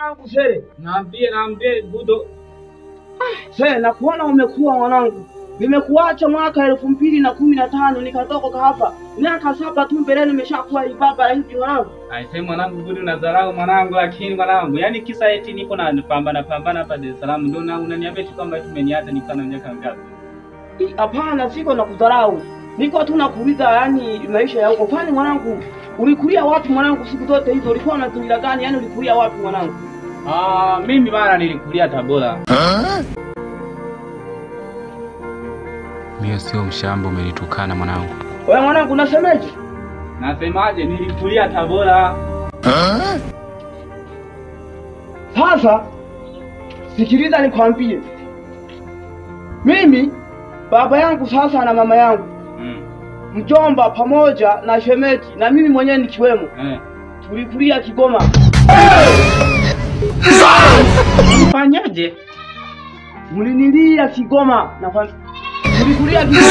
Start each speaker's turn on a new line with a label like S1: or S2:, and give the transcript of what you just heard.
S1: mwanangu Sele.
S2: Naambie Budo.
S1: Sele, nakuona umekuwa mwanangu. Nimekuacha mwaka 2015 nikatoka hapa. Miaka 7 tu mbele nimeshakuwa ibaba hivi mwanangu.
S2: Aisee mwanangu Budo unadharau mwanangu lakini mwanangu. Yaani kisa eti niko na pambana hapa Dar es Salaam ndio na unaniambia tu kwamba tumeniacha nikana miaka ngapi?
S1: Hapana, siko na kudharau. Niko tu nakuuliza yani maisha ya huko. Kwani mwanangu ulikulia wapi mwanangu siku zote hizo? Ulikuwa na tumila gani? Yani ulikulia wapi mwanangu?
S2: Mimi bana nilikulia Tabora.
S3: Mimi sio mshamba, umenitukana mwanangu.
S1: Wewe mwanangu unasemaje?
S2: Nasemaje? Nilikulia Tabora.
S1: Sasa sikiliza nikwambie. Mimi baba yangu sasa na mama yangu mjomba pamoja na shemeji na mimi mwenyewe nikiwemo tulikulia Kigoma.
S2: Fanyaje?
S1: Mlinilia Kigoma na tulikulia Kigoma.